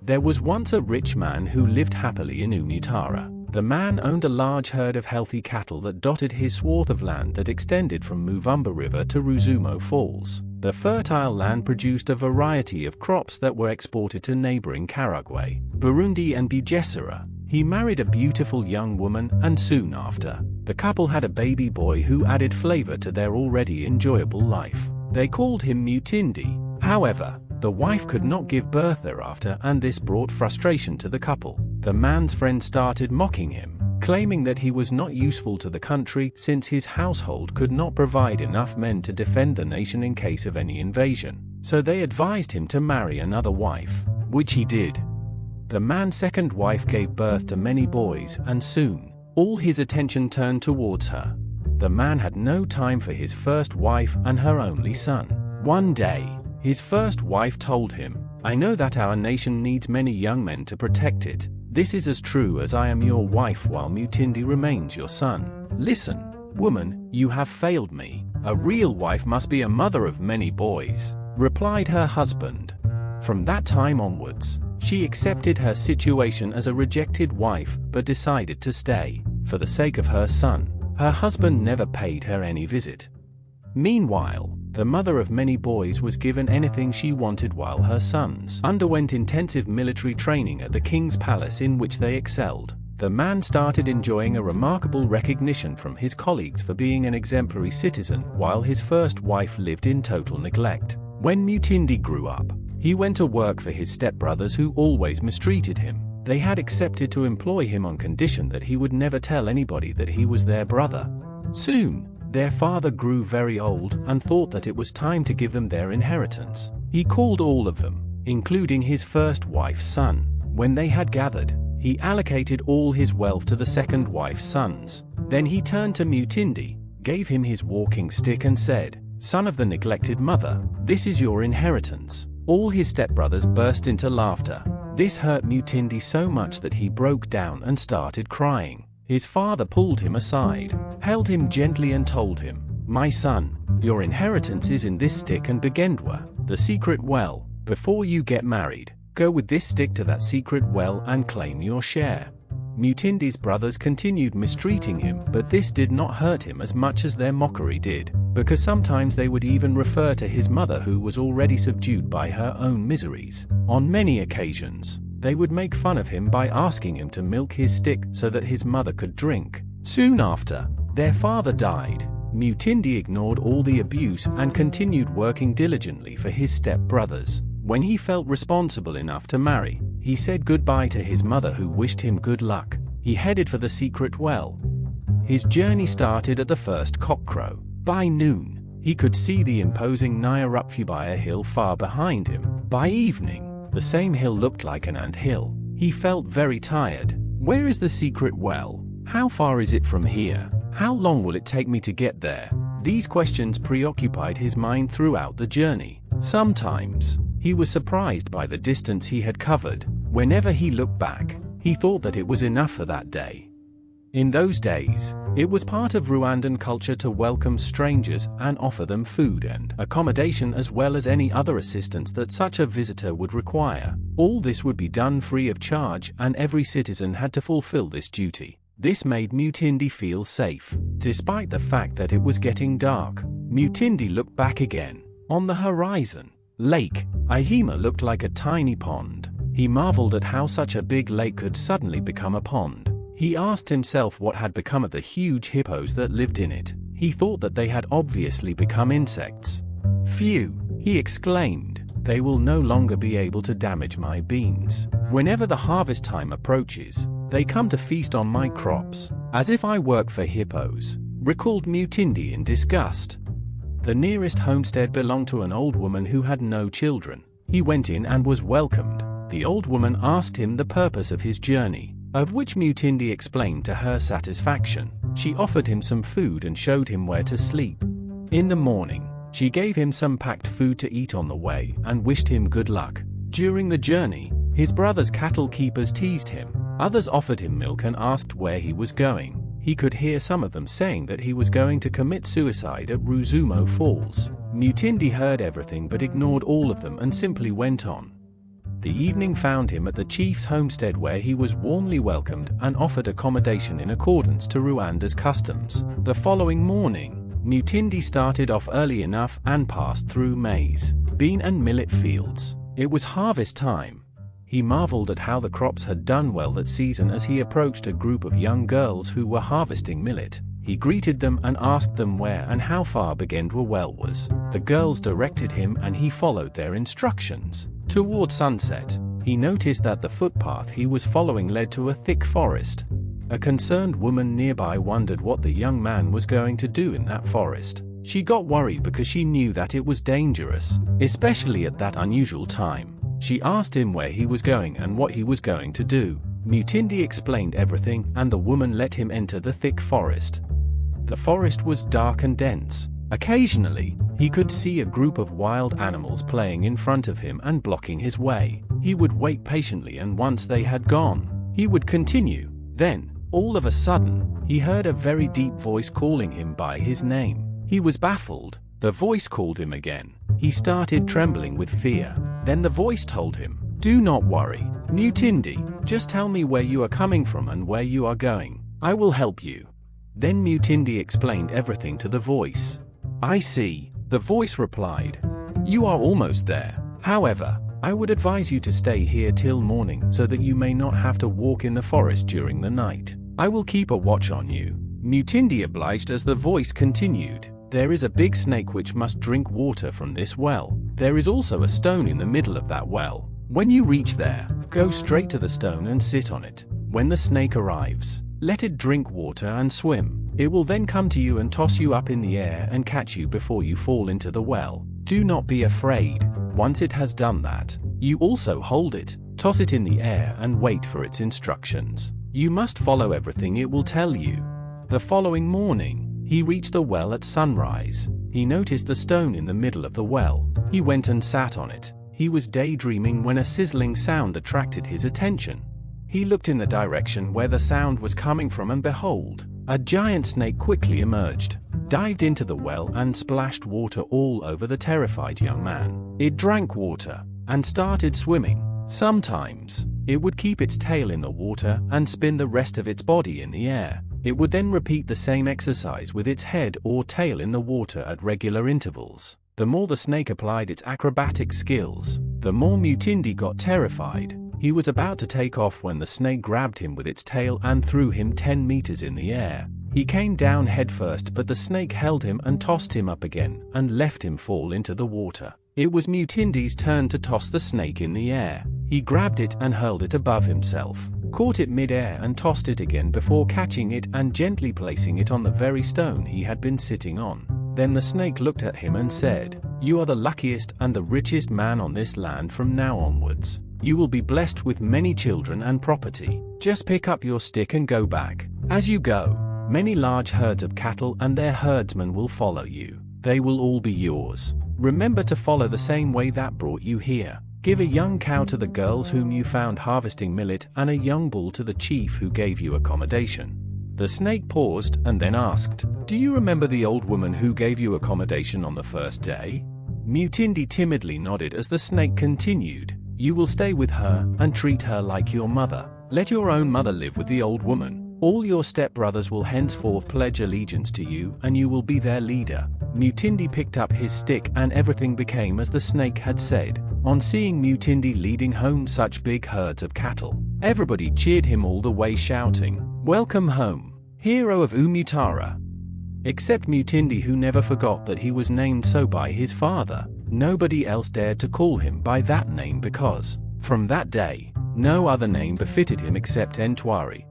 There was once a rich man who lived happily in Unitara. The man owned a large herd of healthy cattle that dotted his swath of land that extended from Muvumba River to Rusumo Falls. The fertile land produced a variety of crops that were exported to neighboring Karagwe, Burundi and Bugesera. He married a beautiful young woman, and soon after, the couple had a baby boy who added flavor to their already enjoyable life. They called him Mutindi. However, the wife could not give birth thereafter, and this brought frustration to the couple. The man's friends started mocking him, claiming that he was not useful to the country since his household could not provide enough men to defend the nation in case of any invasion. So they advised him to marry another wife, which he did. The man's second wife gave birth to many boys, and soon, all his attention turned towards her. The man had no time for his first wife and her only son. One day, his first wife told him, "I know that our nation needs many young men to protect it. This is as true as I am your wife while Mutindi remains your son. Listen, woman, you have failed me. A real wife must be a mother of many boys," replied her husband. From that time onwards, she accepted her situation as a rejected wife but decided to stay. For the sake of her son, her husband never paid her any visit. Meanwhile, the mother of many boys was given anything she wanted while her sons underwent intensive military training at the king's palace in which they excelled. The man started enjoying a remarkable recognition from his colleagues for being an exemplary citizen while his first wife lived in total neglect. When Mutindi grew up, he went to work for his stepbrothers who always mistreated him. They had accepted to employ him on condition that he would never tell anybody that he was their brother. Soon, their father grew very old and thought that it was time to give them their inheritance. He called all of them, including his first wife's son. When they had gathered, he allocated all his wealth to the second wife's sons. Then he turned to Mutindi, gave him his walking stick and said, "Son of the neglected mother, this is your inheritance." All his stepbrothers burst into laughter. This hurt Mutindi so much that he broke down and started crying. His father pulled him aside, held him gently and told him, "My son, your inheritance is in this stick and Bugendwa, the secret well. Before you get married, go with this stick to that secret well and claim your share." Mutindi's brothers continued mistreating him, but this did not hurt him as much as their mockery did, because sometimes they would even refer to his mother who was already subdued by her own miseries. On many occasions, they would make fun of him by asking him to milk his stick so that his mother could drink. Soon after, their father died. Mutindi ignored all the abuse and continued working diligently for his step-brothers. When he felt responsible enough to marry, he said goodbye to his mother who wished him good luck. He headed for the secret well. His journey started at the first cockcrow. By noon, he could see the imposing Nyarupfubaya hill far behind him. By evening, the same hill looked like an ant hill. He felt very tired. Where is the secret well? How far is it from here? How long will it take me to get there? These questions preoccupied his mind throughout the journey. Sometimes, he was surprised by the distance he had covered. Whenever he looked back, he thought that it was enough for that day. In those days, it was part of Rwandan culture to welcome strangers and offer them food and accommodation as well as any other assistance that such a visitor would require. All this would be done free of charge, and every citizen had to fulfill this duty. This made Mutindi feel safe. Despite the fact that it was getting dark, Mutindi looked back again. On the horizon, Lake Ihima looked like a tiny pond. He marveled at how such a big lake could suddenly become a pond. He asked himself what had become of the huge hippos that lived in it. He thought that they had obviously become insects. "Phew," he exclaimed, "they will no longer be able to damage my beans. Whenever the harvest time approaches, they come to feast on my crops, as if I work for hippos," recalled Mutindi in disgust. The nearest homestead belonged to an old woman who had no children. He went in and was welcomed. The old woman asked him the purpose of his journey, of which Mutindi explained to her satisfaction. She offered him some food and showed him where to sleep. In the morning, she gave him some packed food to eat on the way and wished him good luck. During the journey, his brother's cattle keepers teased him. Others offered him milk and asked where he was going. He could hear some of them saying that he was going to commit suicide at Rusumo Falls. Mutindi heard everything but ignored all of them and simply went on. The evening found him at the chief's homestead, where he was warmly welcomed and offered accommodation in accordance to Rwanda's customs. The following morning, Mutindi started off early enough and passed through maize, bean and millet fields. It was harvest time. He marveled at how the crops had done well that season as he approached a group of young girls who were harvesting millet. He greeted them and asked them where and how far Bagendwa well was. The girls directed him and he followed their instructions. Toward sunset, he noticed that the footpath he was following led to a thick forest. A concerned woman nearby wondered what the young man was going to do in that forest. She got worried because she knew that it was dangerous, especially at that unusual time. She asked him where he was going and what he was going to do. Mutindi explained everything and the woman let him enter the thick forest. The forest was dark and dense. Occasionally, he could see a group of wild animals playing in front of him and blocking his way. He would wait patiently, and once they had gone, he would continue. Then, all of a sudden, he heard a very deep voice calling him by his name. He was baffled. The voice called him again. He started trembling with fear. Then the voice told him, "Do not worry, Mutindi, just tell me where you are coming from and where you are going. I will help you." Then Mutindi explained everything to the voice. "I see," the voice replied. "You are almost there. However, I would advise you to stay here till morning so that you may not have to walk in the forest during the night. I will keep a watch on you." Mutindi obliged as the voice continued. "There is a big snake which must drink water from this well. There is also a stone in the middle of that well. When you reach there, go straight to the stone and sit on it. When the snake arrives, let it drink water and swim. It will then come to you and toss you up in the air and catch you before you fall into the well. Do not be afraid. Once it has done that, you also hold it, toss it in the air and wait for its instructions. You must follow everything it will tell you." The following morning, he reached the well at sunrise. He noticed the stone in the middle of the well. He went and sat on it. He was daydreaming when a sizzling sound attracted his attention. He looked in the direction where the sound was coming from, and behold, a giant snake quickly emerged, dived into the well and splashed water all over the terrified young man. It drank water and started swimming. Sometimes, it would keep its tail in the water and spin the rest of its body in the air. It would then repeat the same exercise with its head or tail in the water at regular intervals. The more the snake applied its acrobatic skills, the more Mutindi got terrified. He was about to take off when the snake grabbed him with its tail and threw him 10 meters in the air. He came down headfirst, but the snake held him and tossed him up again and left him fall into the water. It was Mutindi's turn to toss the snake in the air. He grabbed it and hurled it above himself, caught it mid-air and tossed it again before catching it and gently placing it on the very stone he had been sitting on. Then the snake looked at him and said, "You are the luckiest and the richest man on this land from now onwards. You will be blessed with many children and property. Just pick up your stick and go back. As you go, many large herds of cattle and their herdsmen will follow you. They will all be yours. Remember to follow the same way that brought you here. Give a young cow to the girls whom you found harvesting millet and a young bull to the chief who gave you accommodation." The snake paused and then asked, "Do you remember the old woman who gave you accommodation on the first day?" Mutindi timidly nodded as the snake continued, "You will stay with her and treat her like your mother. Let your own mother live with the old woman. All your stepbrothers will henceforth pledge allegiance to you and you will be their leader." Mutindi picked up his stick and everything became as the snake had said. On seeing Mutindi leading home such big herds of cattle, everybody cheered him all the way, shouting, "Welcome home, hero of Umutara." Except Mutindi, who never forgot that he was named so by his father. Nobody else dared to call him by that name because, from that day, no other name befitted him except NTWARI.